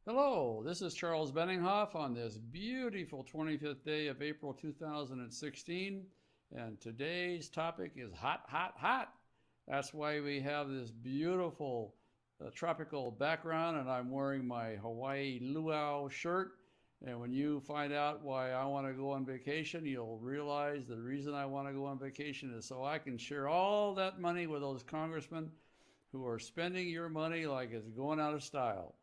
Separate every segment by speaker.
Speaker 1: Hello, this is Charles Benninghoff on this beautiful 25th day of April 2016, and today's topic is hot, hot, hot. That's why we have this beautiful tropical background, and I'm wearing my Hawaii luau shirt. And when you find out why I want to go on vacation, you'll realize the reason I want to go on vacation is so I can share all that money with those congressmen who are spending your money like it's going out of style.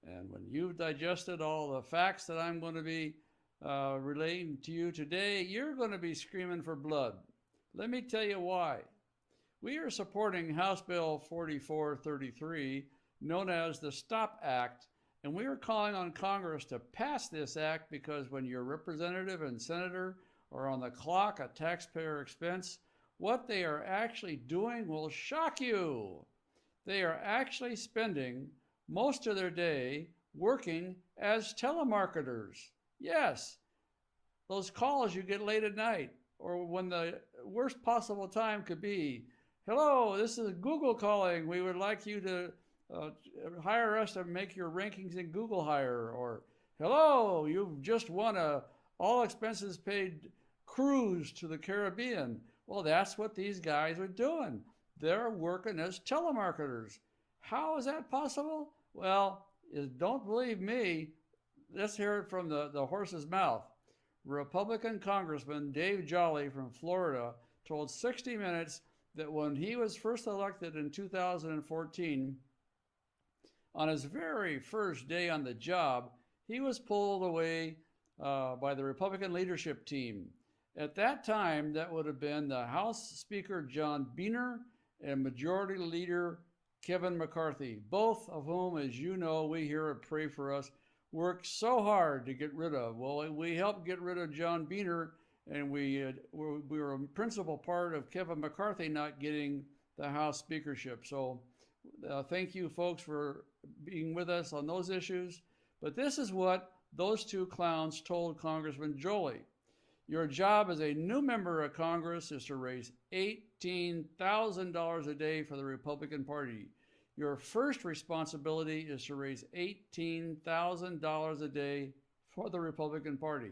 Speaker 1: And when you've digested all the facts that I'm going to be relating to you today, you're going to be screaming for blood. Let me tell you why. We are supporting House Bill 4433, known as the STOP Act, and we are calling on Congress to pass this act because when your representative and senator are on the clock at taxpayer expense, what they are actually doing will shock you. They are actually spending most of their day working as telemarketers. Yes, those calls you get late at night or when the worst possible time could be. Hello, this is Google calling. We would like you to hire us to make your rankings in Google Hire. Or, hello, you've just won a all expenses paid cruise to the Caribbean. Well, that's what these guys are doing. They're working as telemarketers. How is that possible? Well, don't believe me. Let's hear it from the horse's mouth. Republican Congressman Dave Jolly from Florida told 60 Minutes that when he was first elected in 2014, on his very first day on the job, he was pulled away by the Republican leadership team. At that time, that would have been the House Speaker John Boehner and Majority Leader Kevin McCarthy, both of whom, as you know, we here at Pray For Us, worked so hard to get rid of. Well, we helped get rid of John Boehner, and we were a principal part of Kevin McCarthy not getting the House speakership. So thank you, folks, for being with us on those issues. But this is what those two clowns told Congressman Jolly. Your job as a new member of Congress is to raise $18,000 a day for the Republican Party. Your first responsibility is to raise $18,000 a day for the Republican Party.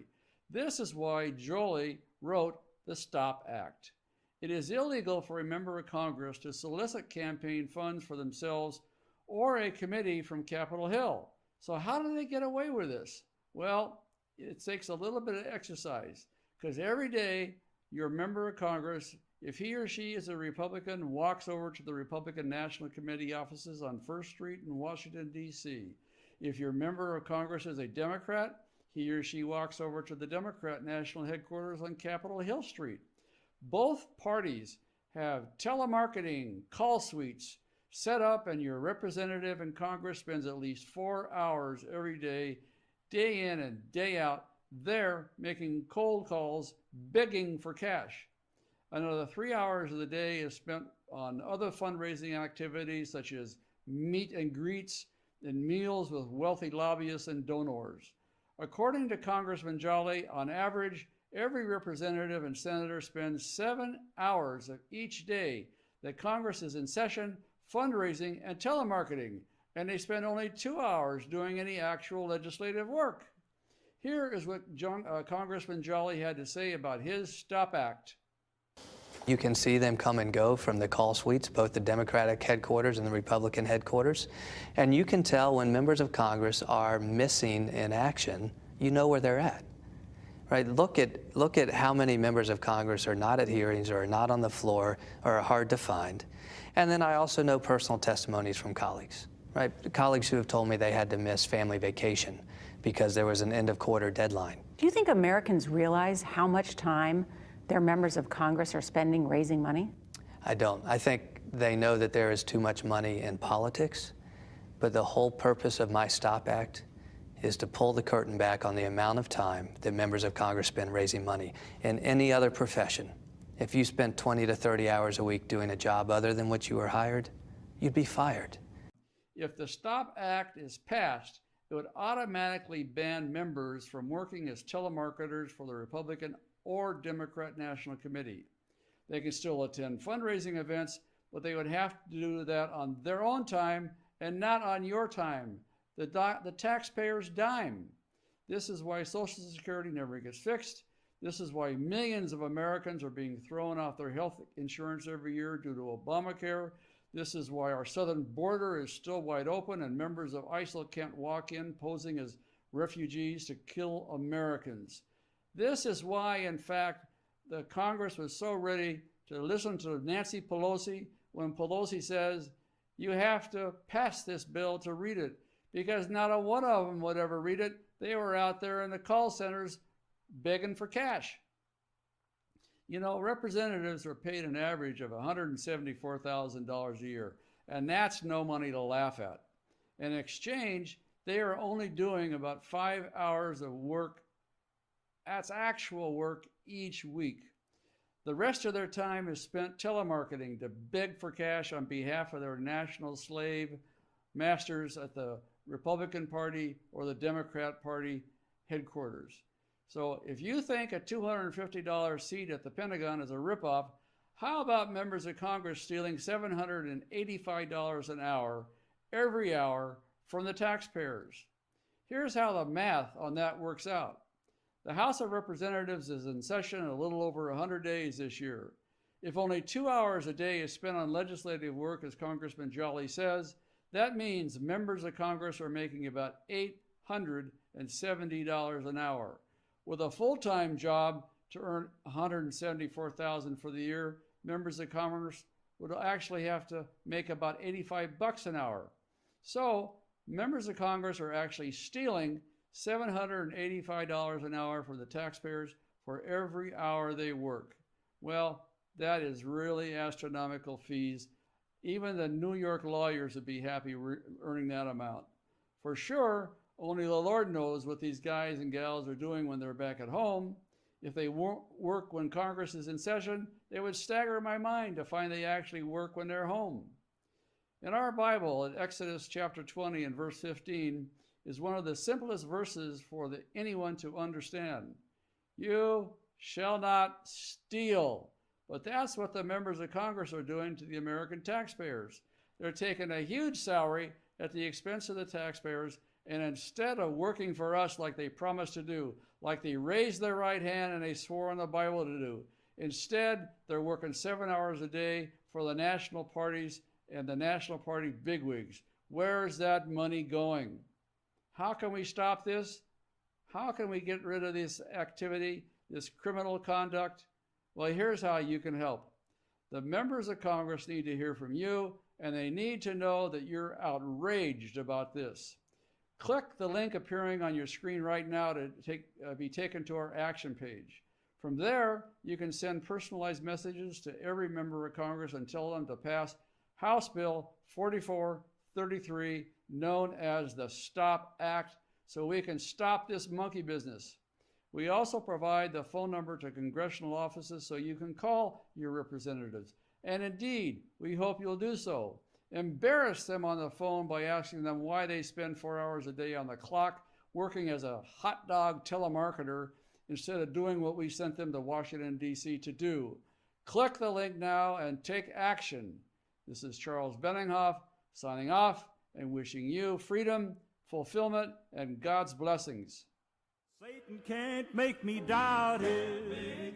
Speaker 1: This is why Jolly wrote the STOP Act. It is illegal for a member of Congress to solicit campaign funds for themselves or a committee from Capitol Hill. So how do they get away with this? Well, it takes a little bit of exercise. Because every day your member of Congress, if he or she is a Republican, walks over to the Republican National Committee offices on First Street in Washington, D.C. If your member of Congress is a Democrat, he or she walks over to the Democrat National Headquarters on Capitol Hill Street. Both parties have telemarketing call suites set up, and your representative in Congress spends at least 4 hours every day, day in and day out, they're making cold calls, begging for cash. Another 3 hours of the day is spent on other fundraising activities such as meet and greets and meals with wealthy lobbyists and donors. According to Congressman Jolly, on average, every representative and senator spends 7 hours of each day that Congress is in session fundraising and telemarketing, and they spend only 2 hours doing any actual legislative work. Here is what Congressman Jolly had to say about his STOP Act.
Speaker 2: You can see them come and go from the call suites, both the Democratic headquarters and the Republican headquarters. And you can tell when members of Congress are missing in action, you know where they're at. Right? Look at how many members of Congress are not at hearings or are not on the floor or are hard to find. And then I also know personal testimonies from colleagues, right? Colleagues who have told me they had to miss family vacation because there was an end of quarter deadline.
Speaker 3: Do you think Americans realize how much time their members of Congress are spending raising money?
Speaker 2: I don't. I think they know that there is too much money in politics, but the whole purpose of my STOP Act is to pull the curtain back on the amount of time that members of Congress spend raising money. In any other profession, if you spent 20 to 30 hours a week doing a job other than what you were hired, you'd be fired.
Speaker 1: If the STOP Act is passed, it would automatically ban members from working as telemarketers for the Republican or Democrat National Committee. They can still attend fundraising events, but they would have to do that on their own time and not on your time. the taxpayer's dime. This is why Social Security never gets fixed. This is why millions of Americans are being thrown off their health insurance every year due to Obamacare. This is why our southern border is still wide open and members of ISIL can't walk in posing as refugees to kill Americans. This is why, in fact, the Congress was so ready to listen to Nancy Pelosi when Pelosi says, you have to pass this bill to read it, because not a one of them would ever read it. They were out there in the call centers begging for cash. You know, representatives are paid an average of $174,000 a year, and that's no money to laugh at. In exchange, they are only doing about 5 hours of work. That's actual work each week. The rest of their time is spent telemarketing to beg for cash on behalf of their national slave masters at the Republican Party or the Democrat Party headquarters. So if you think a $250 seat at the Pentagon is a ripoff, how about members of Congress stealing $785 an hour every hour from the taxpayers? Here's how the math on that works out. The House of Representatives is in session a little over 100 days this year. If only 2 hours a day is spent on legislative work, as Congressman Jolly says, that means members of Congress are making about $870 an hour. With a full-time job to earn $174,000 for the year, members of Congress would actually have to make about $85 an hour. So members of Congress are actually stealing $785 an hour from the taxpayers for every hour they work. Well, that is really astronomical fees. Even the New York lawyers would be happy earning that amount. For sure, only the Lord knows what these guys and gals are doing when they're back at home. If they work when Congress is in session, it would stagger my mind to find they actually work when they're home. In our Bible, in Exodus chapter 20 and verse 15, is one of the simplest verses for anyone to understand. You shall not steal. But that's what the members of Congress are doing to the American taxpayers. They're taking a huge salary at the expense of the taxpayers, and instead of working for us like they promised to do, like they raised their right hand and they swore in the Bible to do, instead they're working 7 hours a day for the national parties and the national party bigwigs. Where's that money going? How can we stop this? How can we get rid of this activity, this criminal conduct? Well, here's how you can help. The members of Congress need to hear from you, and they need to know that you're outraged about this. Click the link appearing on your screen right now to be taken to our action page. From there, you can send personalized messages to every member of Congress and tell them to pass House Bill 4433, known as the STOP Act, so we can stop this monkey business. We also provide the phone number to congressional offices so you can call your representatives. And indeed, we hope you'll do so. Embarrass them on the phone by asking them why they spend 4 hours a day on the clock working as a hot dog telemarketer instead of doing what we sent them to Washington, D.C. to do. Click the link now and take action. This is Charles Benninghoff signing off and wishing you freedom, fulfillment, and God's blessings.
Speaker 4: Satan can't make me doubt it.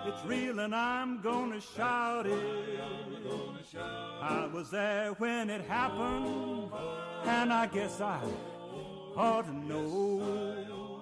Speaker 4: It's real and I'm gonna shout it. I was there when it happened, and I guess I ought to know.